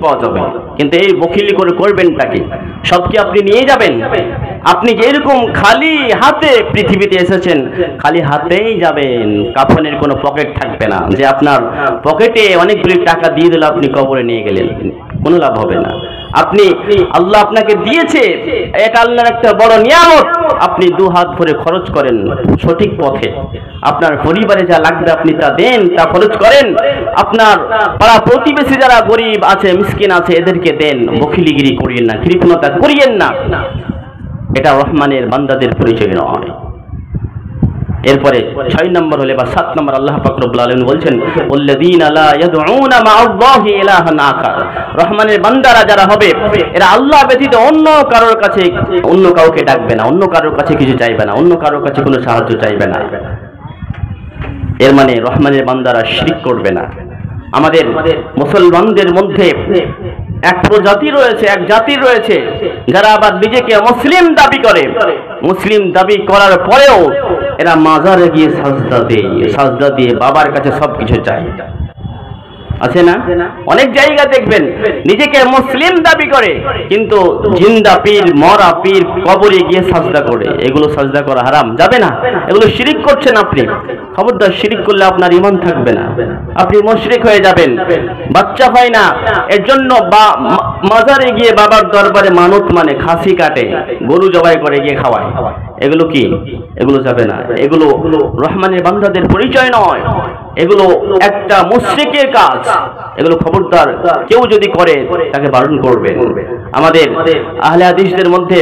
পাওয়া যাবে। কিন্তু এই বখিলি করে করবেনটা কি? সব কি আপনি নিয়ে যাবেন? আপনি যে এরকম খালি হাতে পৃথিবীতে এসেছেন, খালি হাতেই যাবেন, কাফনের কোনো পকেট থাকবে না যে আপনার পকেটে অনেকগুলি টাকা দিয়ে দিলে আপনি কবরে নিয়ে গেলেন, কোনো লাভ হবে না। আপনি আল্লাহ আপনাকে দিয়েছে, এটা আল্লাহর একটা বড় নিয়ামত, আপনি দু হাত ভরে খরচ করেন সঠিক পথে। আপনার পরিবারে যা লাগবে আপনি তা দেন, তা খরচ করেন। আপনার পাড়া প্রতিবেশী যারা গরিব আছে, মিসকিন আছে, এদেরকে দেন। বখিলিগিরি করিয়েন না, কৃপণতা করিয়েন না। এটা রহমানের বান্দাদের পরিচয় নয়। এরপরে 6 নম্বর হলে বা 7 নম্বর আল্লাহ পাক রব্বুল আলামিন বলছেন, ওয়াল্লাযীনা লা ইয়াদউনা মা'আল্লাহি ইলাহান আখার। রহমানের বান্দারা যারা হবে, এরা আল্লাহ ব্যতীত অন্য কারোর কাছে অন্য কাউকে ডাকবে না, অন্য কারোর কাছে কিছু চাইবে না, অন্য কারোর কাছে কোনো সাহায্য চাইবে না। এর মানে রহমানের বান্দারা শিরক করবে না। আমাদের মুসলমানদের মধ্যে এক প্রজাতি রয়েছে, এক জাতি রয়েছে যারা আবার নিজেকে মুসলিম দাবি করে। মুসলিম দাবি করার পরেও এরা মাজারে গিয়ে সাজদা দিয়ে বাবার কাছে সবকিছু চায়। আছে না? অনেক জায়গা দেখবেন নিজেকে মুসলিম দাবি করে, কিন্তু জিন্দা পীর, মরা পীর কবরে গিয়ে সাজদা করে। এগুলো সাজদা করা হারাম, যাবে না। এগুলো শিরিক করছেন আপনি। খবরদার, শিরিক করলে আপনার ঈমান থাকবে না, আপনি মুশরিক হয়ে যাবেন। বাচ্চা হয় না, এর জন্য মাজারে গিয়ে বাবার দরবারে মানত মানে খাসি কাটে, গরু জবাই করে গিয়ে খাওয়ায়। এগুলো কি? এগুলো যাবে না। এগুলো রহমানের বান্দাদের পরিচয় নয়, এগুলো একটা মুশরিকের কাজ। এগুলো খবরদার কেউ যদি করে তাকে বারণ করবেন। আমাদের আহলে হাদিসদের মধ্যে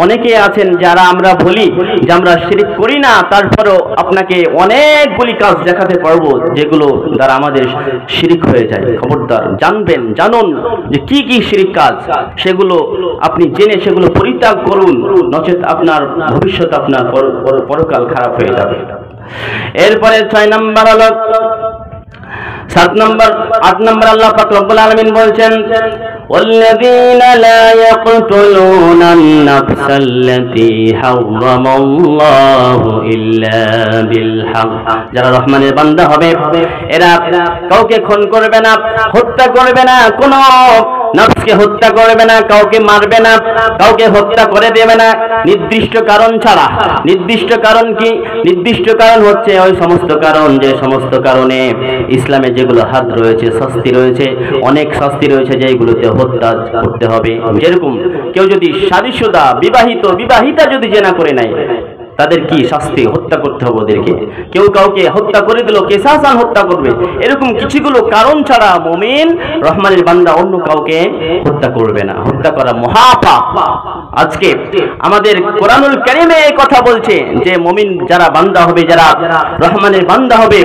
অনেকে আছেন যারা আমরা বলি যে আমরা শিরক করি না, তারপরেও আপনাকে অনেকগুলি কাজ দেখাতে পারবো যেগুলো দ্বারা আমাদের শিরক হয়ে যায়। খবরদার জানবেন, জানুন যে কি কি শিরক কাজ, সেগুলো আপনি জেনে সেগুলো পরিত্যাগ করুন, নচেত আপনার ভবিষ্যৎ, আপনার পরকাল খারাপ হয়ে যাবে। এরপরে 6 নম্বর হলো 7 নম্বর 8 নম্বর আল্লাহ পাক রব্বুল আলামিন বলছেন, والذين لا يقتلون النفس التي حرم الله إلا بالحق। যারা রহমানের বান্দা হবে এরা কাউকে খুন করবে না, হত্যা করবে না, কোন নফসকে হত্যা করবে না, কাউকে মারবে না, কাউকে হত্যা করে দেবে না নির্দিষ্ট কারণ ছাড়া। নির্দিষ্ট কারণ কি? নির্দিষ্ট কারণ হচ্ছে ওই সমস্ত কারণ যে সমস্ত কারণে ইসলামে যেগুলো হাদ রয়েছে, শাস্তি রয়েছে, অনেক শাস্তি রয়েছে, যেগুলোতে হত্যা করতে হবে। যেরকম কেউ যদি শাদীশুদা বিবাহিতা যদি জেনা করে নেয়, তাদের কি শাস্তি? হত্যা করতে হবে ওদেরকে। কেউ কাউকে হত্যা করে দিল, কিসাসান হত্যা করবে। এরকম কিছুগুলো কারণ ছাড়া মুমিন রহমানের বান্দা অন্য কাউকে হত্যা করবে না। হত্যা করা মহাপাপ। আজকে আমাদের কোরআনুল কারীমে এই কথা বলছে যে মুমিন যারা বান্দা হবে, যারা রহমানের বান্দা হবে,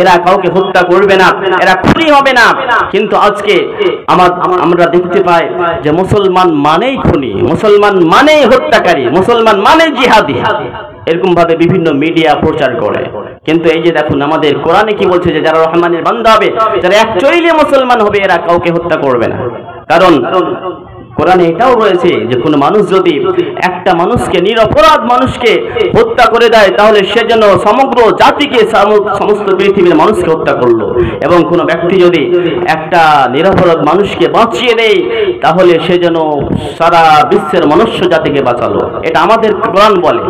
এরা কাউকে হত্যা করবে না, এরা খুনি হবে না। কিন্তু আজকে আমরা দেখতে পাই যে মুসলমান মানেই খুনি, মুসলমান মানেই হত্যাকারী, মুসলমান মানেই জিহাদি, এরকম ভাবে বিভিন্ন মিডিয়া প্রচার করে। কিন্তু এই যে দেখুন আমাদের কোরআনে কি বলছে যে যারা রহমানের বান্দা হবে, যারা অ্যাকচুয়ালি মুসলমান হবে, এরা কাউকে হত্যা করবে না। কারণ কোরআনে এটাও রয়েছে যে কোনো মানুষ যদি একটা মানুষকে, নিরপরাধ মানুষকে হত্যা করে দেয়, তাহলে সে যেন সমগ্র জাতিকে, সমস্ত পৃথিবীর মানুষকে হত্যা করলো। এবং কোনো ব্যক্তি যদি একটা নিরপরাধ মানুষকে বাঁচিয়ে দেয়, তাহলে সে যেন সারা বিশ্বের মনুষ্য জাতিকে বাঁচালো। এটা আমাদের কোরআন বলে,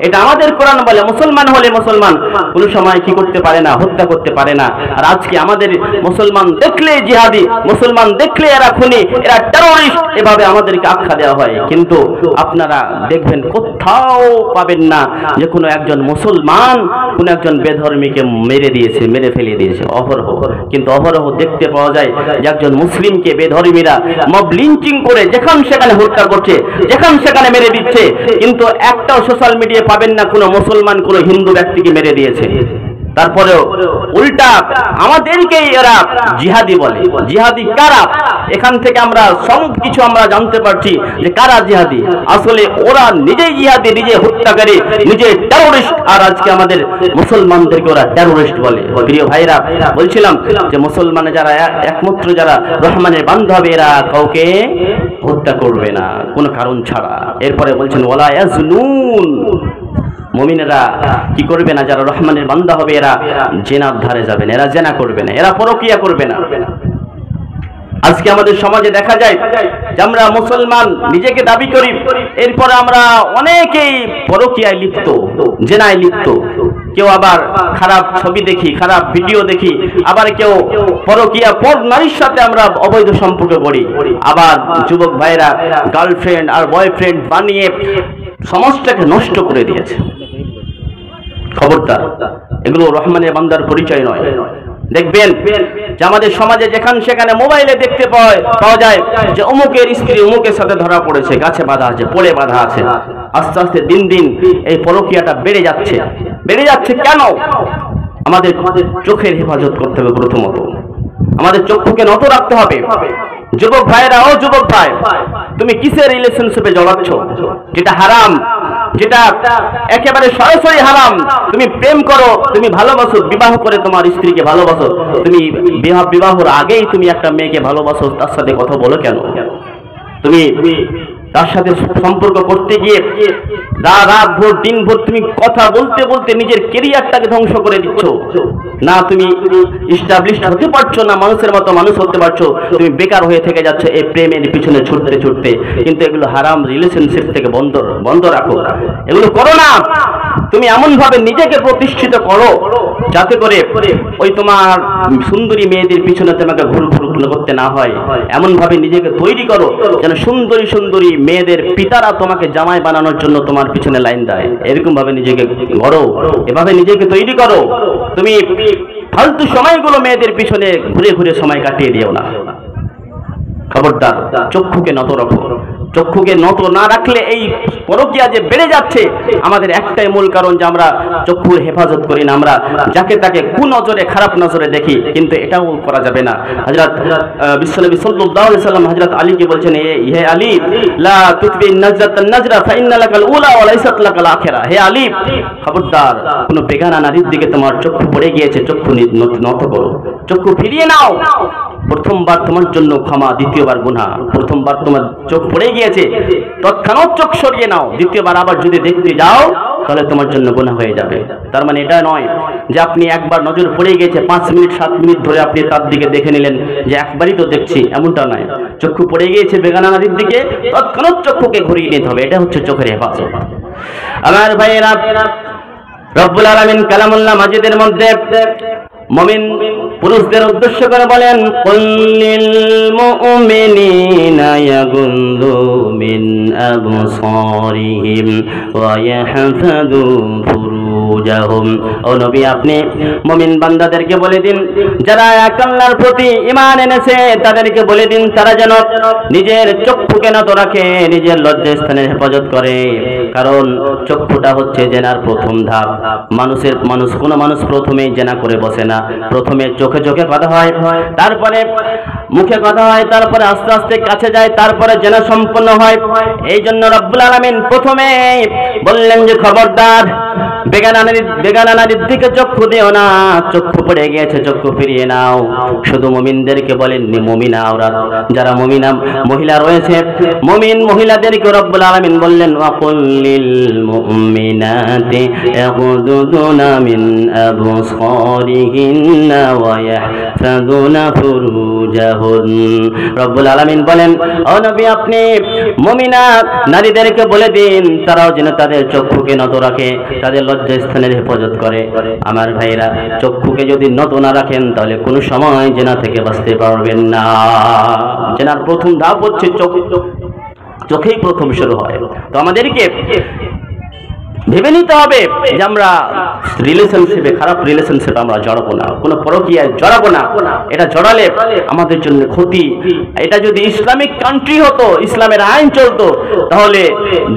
এটা আমাদের কোরআন বলে। মুসলমান হলে মুসলমান কোনো সময় কি করতে পারে না? হত্যা করতে পারে না। আর আজকে আমাদের মুসলমান দেখলে জিহাদি, মুসলমান দেখলে এরা খুনি, এরা টেররিস্ট, এভাবে আমাদেরকে আখ্যা দেওয়া হয়। কিন্তু আপনারা দেখবেন কোথাও পাবেন না যে কোনো একজন মুসলমান কোন একজন বেধর্মীকে মেরে ফেলে দিয়েছে। অহরহ, কিন্তু অহরহ দেখতে পাওয়া যায় যে একজন মুসলিমকে বেধর্মীরা মব লিঞ্চিং করে যেখান সেখানে হত্যা করছে, যেখান সেখানে মেরে দিচ্ছে। কিন্তু একটাও সোশ্যাল মিডিয়ায় পাবেন না কোনো মুসলমান কোনো হিন্দু ব্যক্তিকে মেরে দিয়েছে। তারপরেও উল্টা আমাদেরকেই এরা জিহাদি বলে। জিহাদি কারা? এখান থেকে আমরা সব কিছু আমরা জানতে পারছি যে কারা জিহাদি। আসলে ওরা নিজেই জিহাদি, নিজে হত্যাকারী, নিজে টেররিস্ট। আর আজকে আমাদের মুসলমানদেরকে ওরা টেররিস্ট বলে। প্রিয় ভাইরা, বলছিলাম যে মুসলমানে যারা একমাত্র যারা রহমানের বান্দা হবে, এরা কাউকে হত্যা করবে না কোনো কারণ ছাড়া। এরপরে বলছেন ওয়ালা ইয়াজনুন, মুমিনেরা কি করবে না? যারা রহমানের বান্দা হবে এরা জেনার ধারে যাবে না, এরা জেনা করবে না, এরা পরকিয়া করবে না। আজকে আমাদের সমাজে দেখা যায় যে আমরা মুসলমান নিজেকে দাবি করি, এরপরে আমরা অনেকেই পরকীয়ায় লিপ্ত, জেনায় লিপ্ত, কেউ আবার খারাপ ছবি দেখি, খারাপ ভিডিও দেখি, আবার কেউ পরকীয়া পর নারীর সাথে আমরা অবৈধ সম্পর্ক করি, আবার যুবক ভাইরা গার্লফ্রেন্ড আর বয়ফ্রেন্ড বানিয়ে সমাজটাকে নষ্ট করে দিয়েছে। খবরদার, এগুলো রহমানের বান্দার পরিচয় নয়। দেখবেন যে আমাদের সমাজে যেখানে সেখানে মোবাইলে দেখতে পাওয়া যায় যে অমুকের স্ত্রী অমুকের সাথে ধরা পড়েছে, গাছে বাঁধা আছে, পোলে বাঁধা আছে। আস্তে আস্তে দিন দিন এই পরকীয়াটা বেড়ে যাচ্ছে। কেন? আমাদের চোখের হেফাজত করতে হবে। প্রথমত আমাদের চক্ষুকে নত রাখতে হবে। যুবক ভাইরা, ও যুবক ভাই, তুমি কিসের রিলেশনশিপে জড়াচ্ছ যেটা হারাম, যেটা একেবারে সরাসরি হারাম? তুমি প্রেম করো, তুমি ভালোবাসো, বিবাহ করে তোমার স্ত্রীকে ভালোবাসো, তুমি বিবাহর আগেই তুমি একটা মেয়েকে ভালোবাসো, তার সাথে কথা বলো কেন? তুমি তার সাথে সম্পর্ক করতে গিয়ে রাত ভোর দিন ভোর তুমি কথা বলতে বলতে নিজের কেরিয়ারটাকে ধ্বংস করে দিচ্ছ। না তুমি এস্টাবলিশড হতে পারছো, না মানুষের মতো মানুষ হতে পারছো, তুমি বেকার হয়ে থেকে যাচ্ছ এই প্রেমের পিছনে ছুটতে ছুটতে। কিন্তু এগুলো হারাম রিলেশনশিপ থেকে বন্ধ রাখো, এগুলো করো না। তুমি এমন ভাবে নিজেকে প্রতিষ্ঠিত করো যাতে করে ওই তোমার সুন্দরী মেয়েদের পিছনে তোমাকে ঘুর করতে না হয়। এমন ভাবে নিজেকে তৈরি করো যেন সুন্দরী সুন্দরী মেয়েদের পিতারা তোমাকে জামাই বানানোর জন্য তোমার পিছনে লাইন দেয়। এরকম ভাবে নিজেকে গড়ো, এভাবে নিজেকে তৈরি করো। তুমি ফালতু সময়গুলো মেয়েদের পিছনে ঘুরে ঘুরে সময় কাটিয়ে দিও না। খবরদার, চক্ষুকে নত রাখো। চক্ষুকে নত না রাখলে এই পরকীয়া যে বেড়ে যাচ্ছে, আমাদের একটাই মূল কারণ যে আমরা চক্ষুর হেফাজত করি না। আমরা যাকে তাকে কুনজরে, খারাপ নজরে দেখি, কিন্তু এটাও করা যাবে না। হযরত বিশ্বনবী সাল্লাল্লাহু আলাইহি ওয়াসাল্লাম হযরত আলীকে বলছেন, হে আলী, লা তুতবি নাজরাতান নাজরা ফাইন্না লাকাল উলা ওয়া লাইসাত লাকাল আখিরা। হে আলী, খবরদার, কোন বেগানা নারীর দিকে তোমার চক্ষু পড়ে গিয়েছে, চক্ষু নত করো, চক্ষু ফিরিয়ে নাও। প্রথমবার তোমার জন্য ক্ষমা, দ্বিতীয়বার গুনাহ। প্রথমবার তোমার চোখ পড়ে গিয়েছে, তৎক্ষণাৎ চোখ সরিয়ে নাও। দ্বিতীয়বার আবার যদি দেখতে যাও তাহলে তোমার জন্য গুনাহ হয়ে যাবে। তার মানে এটা নয় যে আপনি একবার নজর পড়ে গিয়েছে, 5 মিনিট 7 মিনিট ধরে আপনি তার দিকে দেখে নিলেন যে একবারই তো দেখছি, এমনটা নয়। চক্ষু পড়ে গিয়েছে বেগানা নারীর দিকে, তৎক্ষণাৎ চক্ষুকে ঘুরিয়ে নিতে হবে। এটা হচ্ছে চোখের হেফাজত। আমার ভাইয়েরা, রব্বুল আলামিন কালামুল্লাহ মাজিদের মধ্যে মুমিন পুরুষদের উদ্দেশ্য করে বলেন, কুল্লিল মুমিনিনা ইয়াগুযু মিন আবসারিহিম ওয়া ইয়াহফাযু ফুরুজাহুম। ও নবী, আপনি মুমিন বান্দাদেরকে বলে দিন, যারা এক আল্লাহর প্রতি ঈমান এনেছে, তাদেরকে বলে দিন তারা যেন নিজের চক্ষুকে নত রাখে, নিজের লজ্জাস্থানের হেফাজত করে। কারণ চক্ষুটা হচ্ছে জেনার প্রথম ধাপ। কোনো মানুষ প্রথমেই জেনা করে বসে না। প্রথমে চোখে চোখে কথা হয়, তারপরে মুখে কথা হয়, তারপরে আস্তে আস্তে কাছে যায়, তারপরে জেনা সম্পন্ন হয়। এই জন্য রব্বুল আলামিন প্রথমে বললেন যে খবরদার, বেগানা নারীর দিকে চক্ষু দিও না, চক্ষু পড়ে গিয়েছে, চক্ষু ফিরিয়ে নাও। শুধু মুমিনদেরকে বলেননি, মুমিনা আওরাত, যারা মুমিনা মহিলা রয়েছে, মুমিন মহিলাদেরকে রব্বুল আলামিন বললেন, ওয়াকুল্লিল মুমিনাতি ইয়াগুযুনা মিন আবসারিহিন্না ওয়া ইয়াহফাযুনা ফুরুজাহুন। রব্বুল আলামিন বলেন, ও নবী, আপনি মুমিনা নারীদেরকে বলে দিন তারাও যেন তাদের চক্ষুকে নত রাখে, তাদের লজ্জাস্থানের হেফাজত করে। আমার ভাইরা, চক্ষুকে যদি নত না রাখেন তাহলে কোনো সময় জেনা থেকে বাঁচতে পারবেন না। জেনার প্রথম ধাপ হচ্ছে চোখ, চোখেই প্রথম শুরু হয়। তো আমাদেরকে ভেবে নিতে হবে যে আমরা রিলেশনশিপে, খারাপ রিলেশনশিপে আমরা জড়াবো না, কোনো পরকীয়ায় জড়াবো না। এটা জড়ালে আমাদের জন্য ক্ষতি। এটা যদি ইসলামিক কান্ট্রি হতো, ইসলামের আইন চলতো, তাহলে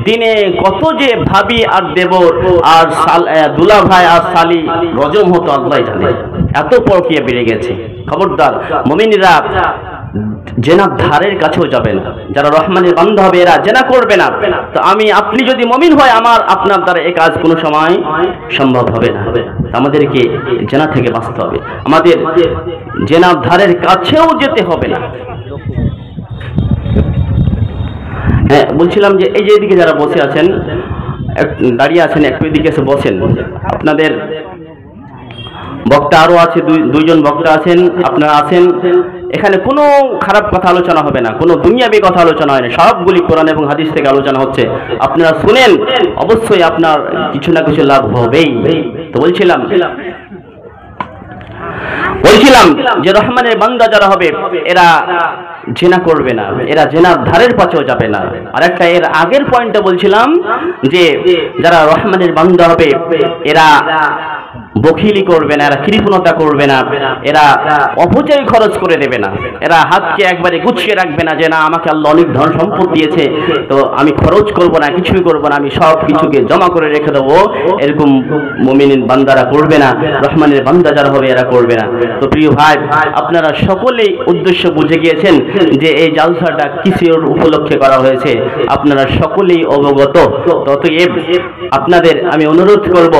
দিনে কত যে ভাবি আর দেবর আর দুলা ভাই আর শালি রজম হতো আল্লাহ জানে। এত পরকীয়া বেড়ে গেছে। খবরদার, মুমিনরা জেনার ধারের কাছেও যাবে না। যারা রহমানের বান্দা হবে এরা জেনা করবে না। তো আপনি যদি মুমিন হয়, আপনার দ্বারা এই কাজ কোনো সময় সম্ভব হবে না। আমাদেরকে জেনা থেকে বাঁচতে হবে, আমাদের জেনার ধারের কাছেও যেতে হবে না। হ্যাঁ, বলছিলাম যে এই যে এদিকে যারা বসে আছেন, দাঁড়িয়ে আছেন, একটু এদিকে এসে বসেন। আপনাদের বক্তা আরো আছে, দুইজন বক্তা আছেন, আপনারা আছেন, এখানে কোনো খারাপ কথা আলোচনা হবে না, কোনো দুনিয়াবি কথা আলোচনা হয় না, সবগুলি কোরআন এবং হাদিস থেকে আলোচনা হচ্ছে। আপনারা শুনেন, অবশ্যই আপনার কিছু না কিছু লাভ হবেই। তো বলছিলাম যে রহমানের বান্দা যারা হবে এরা জেনা করবে না, এরা জেনার ধারের পাশেও যাবে না। আর একটা এর আগের পয়েন্টটা বলছিলাম যে যারা রহমানের বান্দা হবে এরা বখিলি করবে না, এরা কৃপণতা করবে না, এরা অপচয় খরচ করে দেবে না, এরা হাতকে একবারে গুছিয়ে রাখবে না যে না আমাকে আল্লাহ অনেক ধন সম্পদ দিয়েছে তো আমি খরচ করব না, কিছুই করব না, আমি সব কিছুকে জমা করে রেখে দেবো। এরকম মুমিনিন বান্দারা করবে না, রহমানের বান্দা যারা হবে এরা করবে না। তো প্রিয় ভাই, আপনারা সকলেই উদ্দেশ্য বুঝে গিয়েছেন যে এই জালসাটা কিসের উপলক্ষে করা হয়েছে, আপনারা সকলেই অবগত। ততএব আপনাদের আমি অনুরোধ করব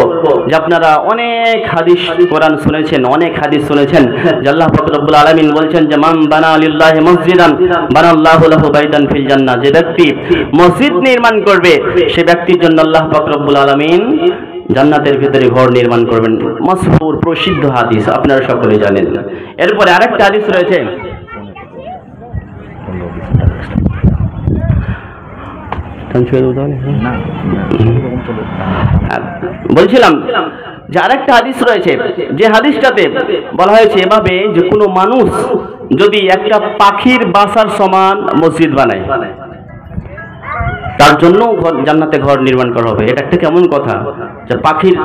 যে আপনারা অনেক হাদিস কোরআন শুনেছেন, অনেক হাদিস শুনেছেন যে আল্লাহ পাক রব্বুল আলামিন বলছেন যে মান বানা লিল্লাহি মসজিদান বানাল্লাহু লাহু বাইতান ফিল জান্নাহ, যে ব্যক্তি মসজিদ নির্মাণ করবে সে ব্যক্তির জন্য আল্লাহ পাক রব্বুল আলামিন জান্নাতের ভিতরে ঘর নির্মাণ করবেন। মাশহুর প্রসিদ্ধ হাদিস, আপনারা সকলেই জানেন। এরপরে আরেকটা হাদিস রয়েছে, বলছিলাম যে আরেকটা হাদিস রয়েছে, যে হাদিসটাতে বলা হয়েছে এভাবে যে কোনো মানুষ যদি একটা পাখির বাসার সমান মসজিদ বানায় তার জন্য জান্নাতে ঘর নির্মাণ করা হবে। এটা একটা কেমন কথা যে পাখির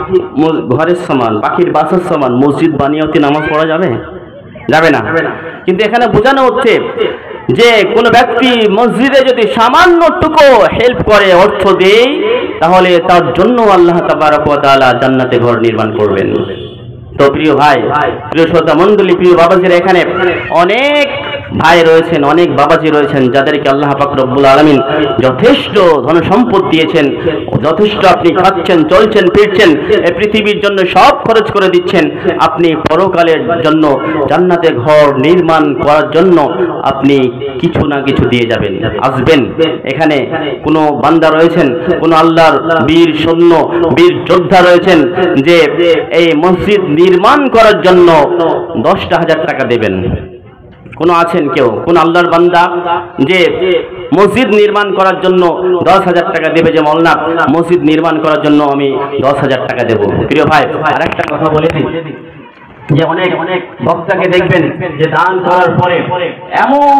ঘরের সমান, পাখির বাসার সমান মসজিদ বানিয়ে অতি নামাজ পড়া যাবে? যাবে না। কিন্তু এখানে বোঝানো হচ্ছে যে কোন ব্যক্তি মসজিদে যদি সামান্যটুকু হেল্প করে, অর্থ দেয়, তাহলে তার জন্য আল্লাহ তাবারক ওয়া তাআলা জান্নাতে ঘর নির্মাণ করবেন। তো প্রিয় ভাই, প্রিয় শ্রোতা মণ্ডলী, প্রিয় বাবাজিরা, এখানে অনেক ভাই রয়েছেন, অনেক বাবাজি রয়েছেন যাদেরকে আল্লাহ পাক রব্বুল আলামিন যথেষ্ট ধন সম্পদ দিয়েছেন, যথেষ্ট আপনি খাচ্ছেন, চলছেন, ফিরছেন, এই পৃথিবীর জন্য সব খরচ করে দিচ্ছেন। আপনি পরকালের জন্য জান্নাতে ঘর নির্মাণ করার জন্য আপনি কিছু না কিছু দিয়ে যাবেন, আসবেন। এখানে কোনো বান্দা রয়েছেন, কোনো আল্লাহর বীর সৈন্য, বীর যোদ্ধা রয়েছেন যে এই মসজিদ নির্মাণ করার জন্য 10,000 টাকা দেবেন। কোন আছেন কেউ, কোন আল্লাহর বান্দা যে মসজিদ নির্মাণ করার জন্য 10,000 টাকা দেবে, যে মাওলানা মসজিদ নির্মাণ করার জন্য আমি 10,000 টাকা দেব? প্রিয় ভাই, আরেকটা কথা বলে দিই যে অনেক অনেক বক্তাকে দেখবেন যে দান করার পরে এমন